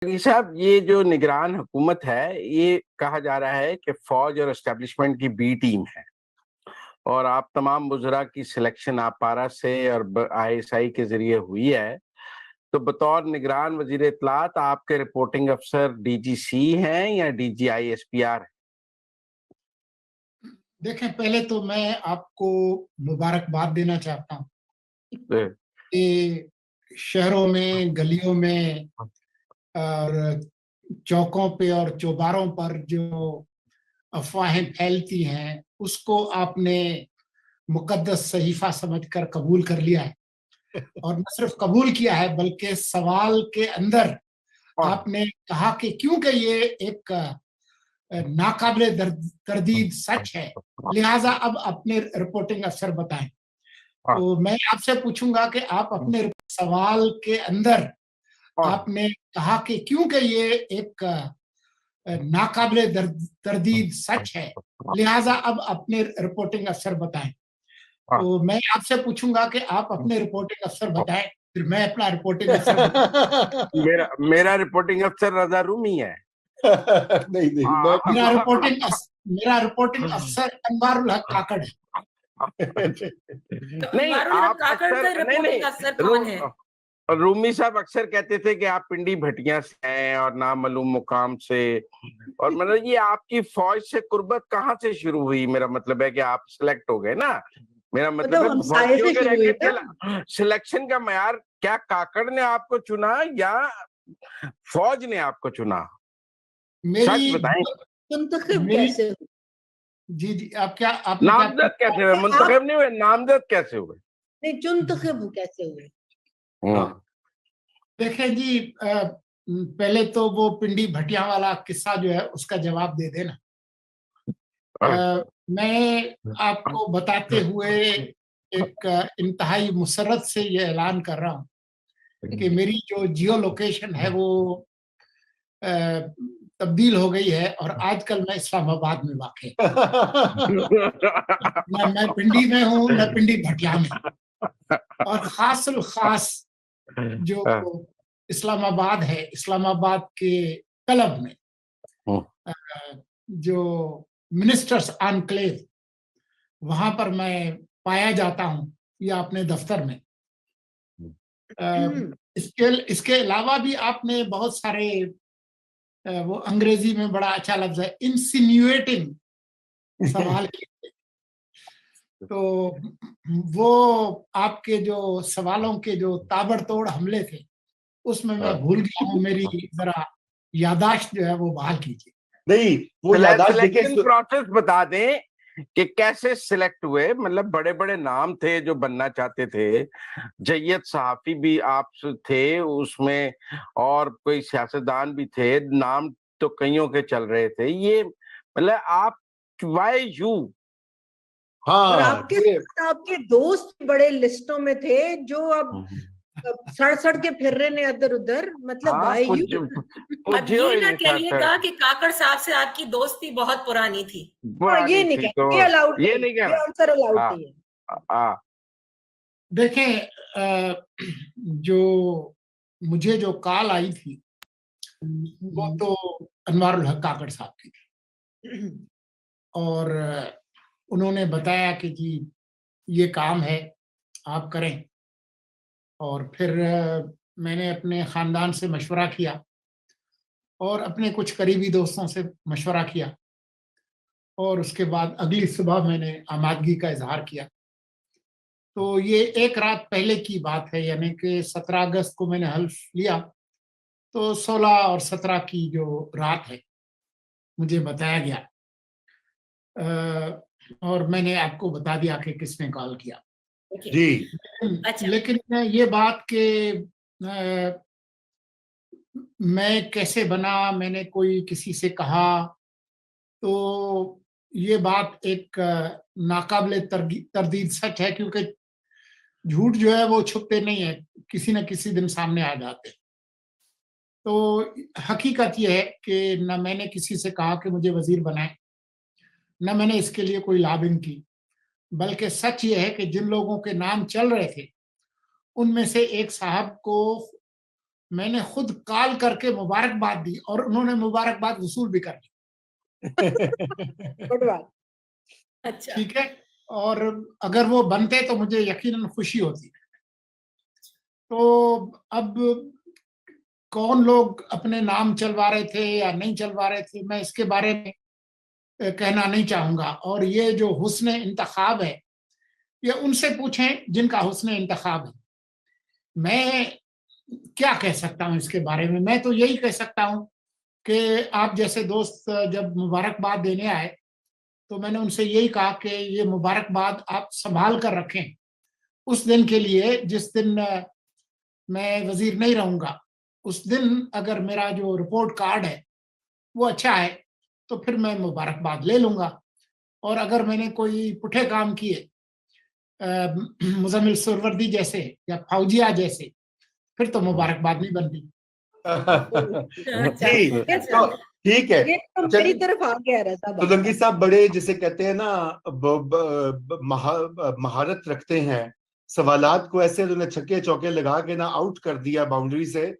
कि साहब ये जो निगरान हुकूमत है, ये कहा जा रहा है कि फौज और एस्टेब्लिशमेंट की बी टीम है और आप तमाम वुज़रा की सिलेक्शन आप पारा से और आईएसआई के जरिए हुई है। तो बतौर निगरान वजीर इत्तलात आपके रिपोर्टिंग अफसर डीजीसी हैं या डीजीआईएसपीआर? देखें, पहले तो मैं आपको मुबारकबाद देना चाहता हूँ है कि शहरों में, गलियों में और चौकों पे और चौबारों पर जो अफवाहें फैलती हैं, उसको आपने मुकद्दस सहीफा समझकर कबूल कर लिया है। और न सिर्फ कबूल किया है, बल्कि सवाल के अंदर आपने कहा कि क्योंकि ये एक नाकाबिले तरदीद सच है, लिहाजा अब अपने रिपोर्टिंग अफसर बताएं। तो मैं आपसे पूछूंगा कि आप अपने सवाल के अंदर आपने कहा कि क्योंकि ये एक नाकाबिले तरदीद सच है, लिहाजा अब अपने रिपोर्टिंग अफसर बताएं। तो मैं आपसे पूछूंगा कि आप अपने रिपोर्टिंग अफसर बताएं, फिर मैं अपना रिपोर्टिंग अफसर मेरा मेरा रिपोर्टिंग अफसर रजा रूमी है। नहीं नहीं, मेरा रिपोर्टिंग अफसर अनवारुल हक काकड़ है। तो नहीं, अनवारुल हक आप काकड़ का अक्सर नहीं रिपोर्टिंग अफसर कौन है? रूमी साहब अक्सर कहते थे कि आप पिंडी भटिया से हैं और नामालूम मुकाम से। और मतलब ये आपकी फौज से कुर्बत कहाँ से शुरू हुई? मेरा मतलब है कि आप सिलेक्ट हो गए ना। मेरा मतलब है हम साये फौजियों से के शुरू हुई रैकेट ना। के सिलेक्शन का मयार क्या काकड़ ने आपको चुना या फौज ने आपको चुना? सच बताएं। मुंतखब मेरी कैसे हुई? जी जी, आप क्या आपने क्या नामजद कैसे हुए? मुंतखब नहीं हुए, नामजद कैसे हुए? नहीं, चुंतखब कैसे हुए? देखें जी, पहले तो वो पिंडी भटिया वाला किस्सा जो है उसका जवाब दे देना। मैं आपको बताते हुए एक इंतहाई मुसरत से ये ऐलान कर रहा हूँ कि मेरी जो जियो लोकेशन है वो तब्दील हो गई है और आजकल मैं इस्लामाबाद में वाक़ई मैं पिंडी में हूँ, मैं पिंडी भटिया में, और खासुल खास जो इस्लामाबाद है, इस्लामाबाद के क्लब में जो मिनिस्टर्स एनक्लेव, वहां पर मैं पाया जाता हूँ या अपने दफ्तर में। इसके अलावा भी आपने बहुत सारे वो अंग्रेजी में बड़ा अच्छा लफ्ज है इंसिन्यूएटिंग सवाल किए। तो वो आपके जो सवालों के जो ताबड़तोड़ हमले थे उसमें मैं भूल गया हूँ, मेरी जरा यादाश्त जो है वो बहाल कीजिए। नहीं, वो यादाश्त सिलेक्शन प्रोसेस बता दें कि कैसे सिलेक्ट हुए। मतलब बड़े बड़े नाम थे जो बनना चाहते थे, जय्यद सहाफी भी आप थे उसमें और कोई सियासतदान भी थे, नाम तो कईयों के चल रहे थे। ये मतलब आप वाई यू? और आपके दोस्त बड़े लिस्टों में थे जो अब सड़ सड़ के फिर रहे ने इधर उधर, मतलब भाई यू। अब ये ना कहिएगा कि काकड़ साहब से आपकी दोस्ती बहुत पुरानी थी। ये नहीं कहते, ये अलाउड नहीं, ये आंसर अलाउड नहीं है। देखें, जो मुझे जो कॉल आई थी वो तो अनवारुल हक काकड़ साहब की थी और उन्होंने बताया कि जी ये काम है, आप करें। और फिर मैंने अपने ख़ानदान से मशवरा किया और अपने कुछ करीबी दोस्तों से मशवरा किया और उसके बाद अगली सुबह मैंने आमादगी का इजहार किया। तो ये एक रात पहले की बात है, यानी कि 17 अगस्त को मैंने हल्फ लिया, तो 16 और 17 की जो रात है मुझे बताया गया और मैंने आपको बता दिया कि किसने कॉल किया। जी। लेकिन ये बात कि मैं कैसे बना, मैंने कोई किसी से कहा, तो ये बात एक नाकाबिले तरदीद सच है, क्योंकि झूठ जो है वो छुपते नहीं है, किसी न किसी दिन सामने आ जाते। तो हकीकत ये है कि न मैंने किसी से कहा कि मुझे वजीर बनाए, न मैंने इसके लिए कोई लॉबिंग की, बल्कि सच ये है कि जिन लोगों के नाम चल रहे थे उनमें से एक साहब को मैंने खुद कॉल करके मुबारकबाद दी और उन्होंने मुबारकबाद वसूल भी कर ली। गुड बात। अच्छा, ठीक है, और अगर वो बनते तो मुझे यकीनन खुशी होती। तो अब कौन लोग अपने नाम चलवा रहे थे या नहीं चलवा रहे थे, मैं इसके बारे में कहना नहीं चाहूंगा। और ये जो हुस्न इंतखाब है, ये उनसे पूछें जिनका हुस्न इंतखाब है। मैं क्या कह सकता हूं इसके बारे में? मैं तो यही कह सकता हूं कि आप जैसे दोस्त जब मुबारकबाद देने आए तो मैंने उनसे यही कहा कि ये मुबारकबाद आप संभाल कर रखें उस दिन के लिए जिस दिन मैं वजीर नहीं रहूंगा। उस दिन अगर मेरा जो रिपोर्ट कार्ड है वो अच्छा है तो फिर मैं मुबारकबाद ले लूंगा, और अगर मैंने कोई पुठे काम किए मुजम्मिल सुरवर्दी जैसे या फौजिया जैसे, फिर तो मुबारकबाद नहीं बनती। अच्छा, जी, अच्छा। तो ठीक है। ये तो मेरी तरफ आ गया रहता बात। सोलंकी साहब बड़े जिसे कहते हैं ना महारत रखते हैं, सवालात को ऐसे उन्होंने छक्के चौके लगा के ना आउट कर दिया बाउंड्री से